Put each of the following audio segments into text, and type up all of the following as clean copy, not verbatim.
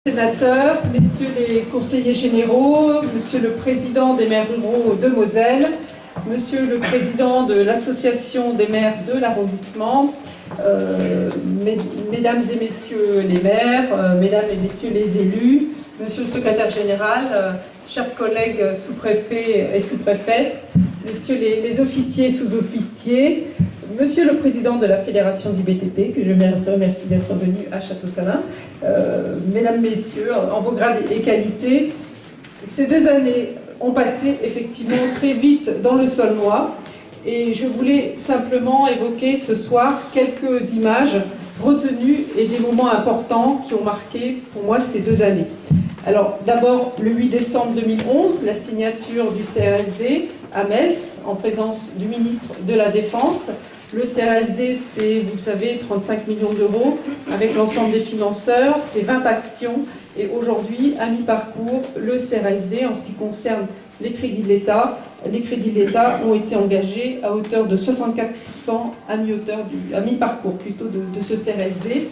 Sénateurs, messieurs les conseillers généraux, monsieur le président des maires ruraux de Moselle, monsieur le président de l'association des maires de l'arrondissement, mesdames et messieurs les maires, mesdames et messieurs les élus, monsieur le secrétaire général, chers collègues sous-préfets et sous-préfètes, messieurs les officiers et sous-officiers, monsieur le président de la Fédération du BTP, que je remercie d'être venu à Château-Salins, mesdames, messieurs, en vos grades et qualités, ces 2 années ont passé effectivement très vite dans le Saulnois et je voulais simplement évoquer ce soir quelques images retenues et des moments importants qui ont marqué pour moi ces 2 années. Alors d'abord le 8 décembre 2011, la signature du CRSD à Metz en présence du ministre de la Défense. Le CRSD, c'est, vous le savez, 35 millions d'euros avec l'ensemble des financeurs, c'est 20 actions. Et aujourd'hui, à mi-parcours, le CRSD, en ce qui concerne les crédits de l'État ont été engagés à hauteur de 64% à mi-parcours plutôt de ce CRSD.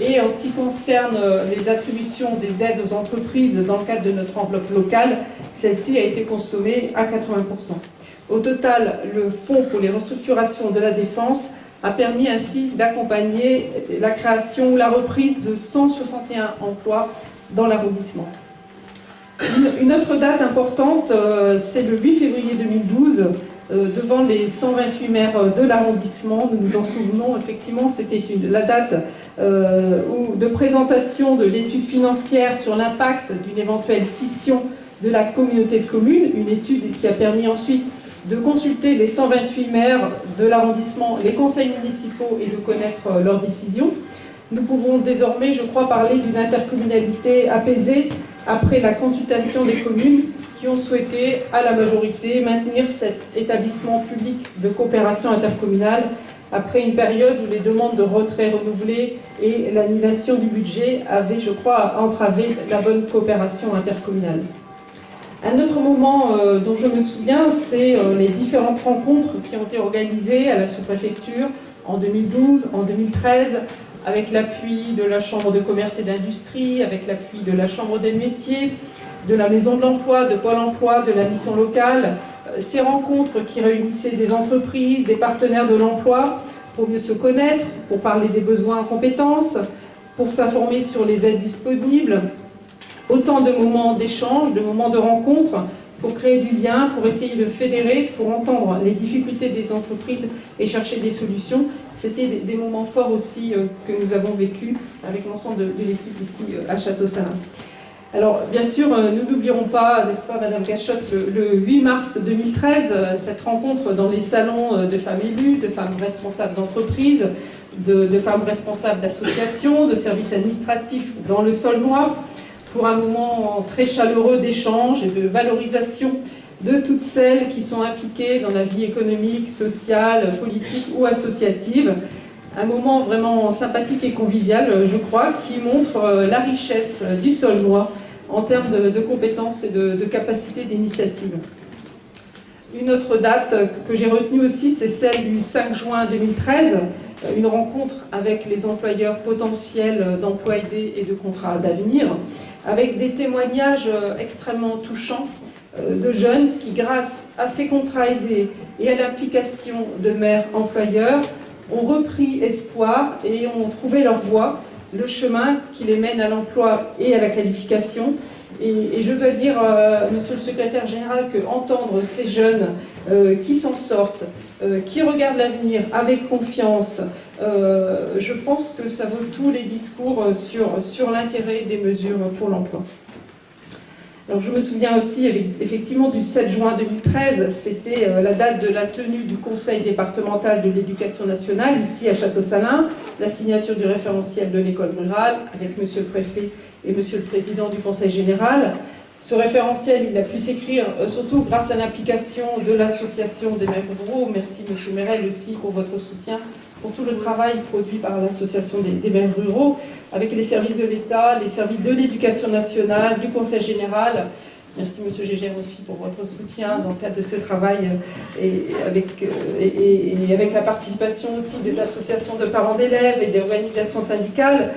Et en ce qui concerne les attributions des aides aux entreprises dans le cadre de notre enveloppe locale, celle-ci a été consommée à 80%. Au total, le Fonds pour les restructurations de la défense a permis ainsi d'accompagner la création ou la reprise de 161 emplois dans l'arrondissement. Une autre date importante, c'est le 8 février 2012, devant les 128 maires de l'arrondissement. Nous nous en souvenons, effectivement, c'était la date de présentation de l'étude financière sur l'impact d'une éventuelle scission de la communauté de communes, une étude qui a permis ensuite de consulter les 128 maires de l'arrondissement, les conseils municipaux et de connaître leurs décisions. Nous pouvons désormais, je crois, parler d'une intercommunalité apaisée après la consultation des communes qui ont souhaité, à la majorité, maintenir cet établissement public de coopération intercommunale après une période où les demandes de retrait renouvelées et l'annulation du budget avaient, je crois, entravé la bonne coopération intercommunale. Un autre moment dont je me souviens, c'est les différentes rencontres qui ont été organisées à la sous-préfecture en 2012, en 2013, avec l'appui de la Chambre de commerce et d'industrie, avec l'appui de la Chambre des métiers, de la Maison de l'emploi, de Pôle emploi, de la mission locale. Ces rencontres qui réunissaient des entreprises, des partenaires de l'emploi, pour mieux se connaître, pour parler des besoins en compétences, pour s'informer sur les aides disponibles. Autant de moments d'échange, de moments de rencontre pour créer du lien, pour essayer de fédérer, pour entendre les difficultés des entreprises et chercher des solutions. C'était des moments forts aussi que nous avons vécus avec l'ensemble de l'équipe ici à Château-Salins. Alors, bien sûr, nous n'oublierons pas, n'est-ce pas, Madame Gachotte, le 8 mars 2013, cette rencontre dans les salons de femmes élues, de femmes responsables d'entreprises, de femmes responsables d'associations, de services administratifs dans le Saulnois, pour un moment très chaleureux d'échange et de valorisation de toutes celles qui sont impliquées dans la vie économique, sociale, politique ou associative. Un moment vraiment sympathique et convivial, je crois, qui montre la richesse du Saulnois en termes de compétences et de capacités d'initiative. Une autre date que j'ai retenue aussi, c'est celle du 5 juin 2013, une rencontre avec les employeurs potentiels d'emploi aidé et de contrats d'avenir, avec des témoignages extrêmement touchants de jeunes qui, grâce à ces contrats aidés et à l'implication de maires employeurs, ont repris espoir et ont trouvé leur voie, le chemin qui les mène à l'emploi et à la qualification. Et je dois dire, monsieur le secrétaire général, que entendre ces jeunes qui s'en sortent, qui regardent l'avenir avec confiance, je pense que ça vaut tous les discours sur l'intérêt des mesures pour l'emploi. Alors je me souviens aussi effectivement du 7 juin 2013, c'était la date de la tenue du Conseil départemental de l'éducation nationale, ici à Château-Salins, la signature du référentiel de l'école rurale avec monsieur le préfet et monsieur le président du Conseil général. Ce référentiel, il a pu s'écrire surtout grâce à l'implication de l'association des maires ruraux. Merci monsieur Merel aussi pour votre soutien, pour tout le travail produit par l'association des maires ruraux, avec les services de l'État, les services de l'éducation nationale, du Conseil général. Merci monsieur Gégère aussi pour votre soutien dans le cadre de ce travail et avec la participation aussi des associations de parents d'élèves et des organisations syndicales.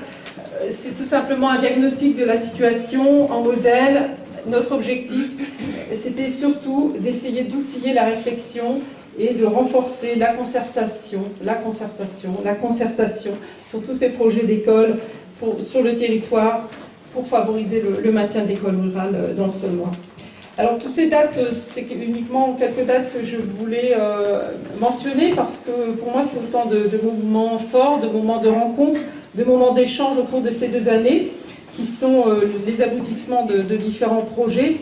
c'est tout simplement un diagnostic de la situation en Moselle. Notre objectif, c'était surtout d'essayer d'outiller la réflexion et de renforcer la concertation sur tous ces projets d'école sur le territoire pour favoriser le maintien de l'école rurale dans le Saulnois. Alors, toutes ces dates, c'est uniquement quelques dates que je voulais mentionner parce que pour moi, c'est autant de moments forts, de moments de rencontres, de moments d'échange au cours de ces 2 années qui sont les aboutissements de différents projets.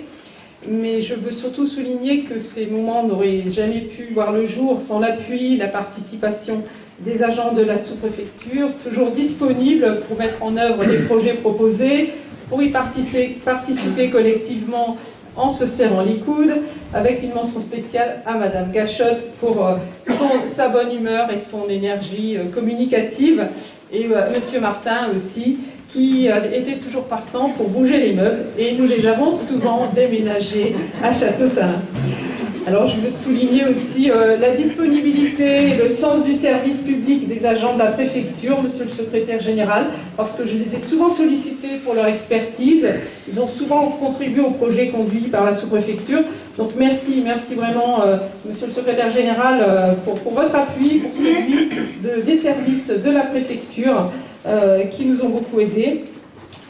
Mais je veux surtout souligner que ces moments n'auraient jamais pu voir le jour sans l'appui, la participation des agents de la sous-préfecture, toujours disponibles pour mettre en œuvre les projets proposés, pour y participer collectivement en se serrant les coudes, avec une mention spéciale à Madame Gachotte pour sa bonne humeur et son énergie communicative, et Monsieur Martin aussi, qui était toujours partant pour bouger les meubles, et nous les avons souvent déménagés à Château-Salins. Alors je veux souligner aussi la disponibilité et le sens du service public des agents de la préfecture, monsieur le secrétaire général, parce que je les ai souvent sollicités pour leur expertise. Ils ont souvent contribué au projet conduit par la sous-préfecture. Donc merci vraiment, monsieur le secrétaire général, pour votre appui, pour celui des services de la préfecture qui nous ont beaucoup aidés.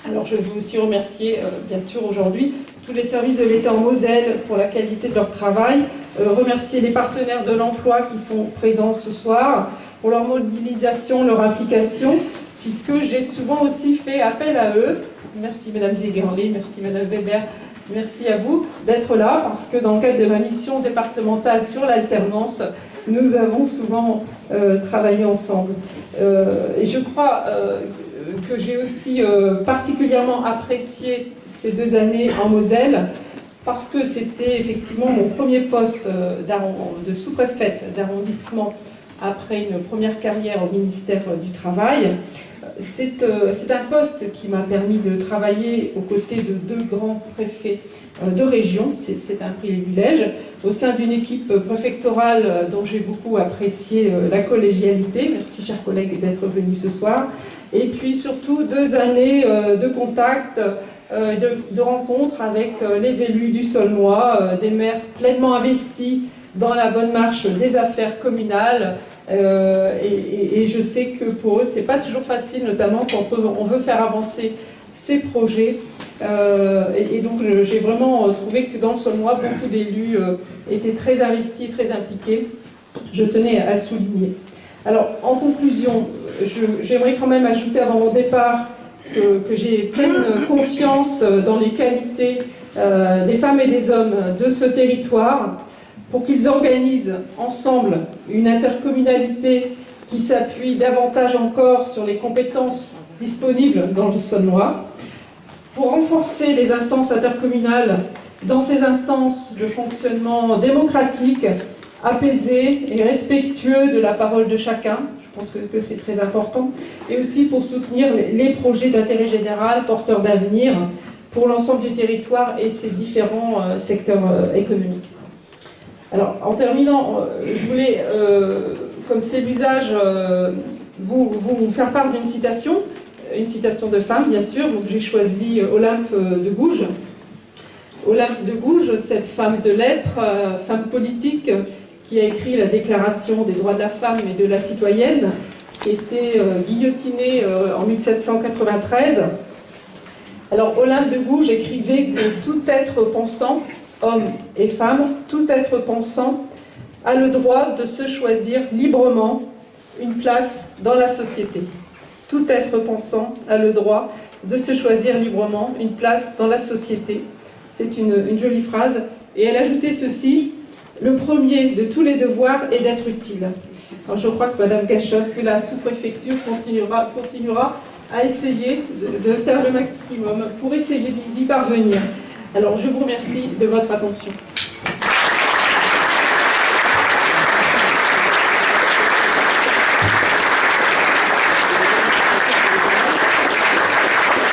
Alors je veux aussi remercier, bien sûr, aujourd'hui, tous les services de l'État en Moselle pour la qualité de leur travail, remercier les partenaires de l'emploi qui sont présents ce soir pour leur mobilisation, leur implication, puisque j'ai souvent aussi fait appel à eux. Merci Madame Zegerlet, merci Madame Weber, merci à vous d'être là, parce que dans le cadre de ma mission départementale sur l'alternance, nous avons souvent travaillé ensemble. Et je crois que j'ai aussi particulièrement apprécié ces 2 années en Moselle, parce que c'était effectivement mon premier poste de sous-préfète d'arrondissement après une première carrière au ministère du Travail. C'est un poste qui m'a permis de travailler aux côtés de 2 grands préfets de région, c'est un privilège, au sein d'une équipe préfectorale dont j'ai beaucoup apprécié la collégialité. Merci chers collègues d'être venus ce soir. Et puis surtout 2 années de contact, de rencontres avec les élus du Saulnois, des maires pleinement investis dans la bonne marche des affaires communales. Et je sais que pour eux, c'est pas toujours facile, notamment quand on veut faire avancer ces projets. Et donc j'ai vraiment trouvé que dans le Saulnois, beaucoup d'élus étaient très investis, très impliqués. Je tenais à le souligner. Alors, en conclusion, j'aimerais quand même ajouter avant mon départ que j'ai pleine confiance dans les qualités des femmes et des hommes de ce territoire pour qu'ils organisent ensemble une intercommunalité qui s'appuie davantage encore sur les compétences disponibles dans le Saulnois, pour renforcer les instances intercommunales dans ces instances de fonctionnement démocratique, apaisé et respectueux de la parole de chacun. Je pense que c'est très important. Et aussi pour soutenir les projets d'intérêt général, porteurs d'avenir, pour l'ensemble du territoire et ses différents secteurs économiques. Alors, en terminant, je voulais, comme c'est l'usage, vous faire part d'une citation, une citation de femme, bien sûr. Donc, j'ai choisi Olympe de Gouges. Olympe de Gouges, cette femme de lettres, femme politique, qui a écrit la Déclaration des droits de la femme et de la citoyenne, qui était guillotinée en 1793. Alors, Olympe de Gouges écrivait que tout être pensant, homme et femme, tout être pensant a le droit de se choisir librement une place dans la société. Tout être pensant a le droit de se choisir librement une place dans la société. C'est une jolie phrase. Et elle ajoutait ceci: le premier de tous les devoirs est d'être utile. Alors je crois que Madame Gachotte, que la sous-préfecture continuera à essayer de faire le maximum pour essayer d'y parvenir. Alors je vous remercie de votre attention.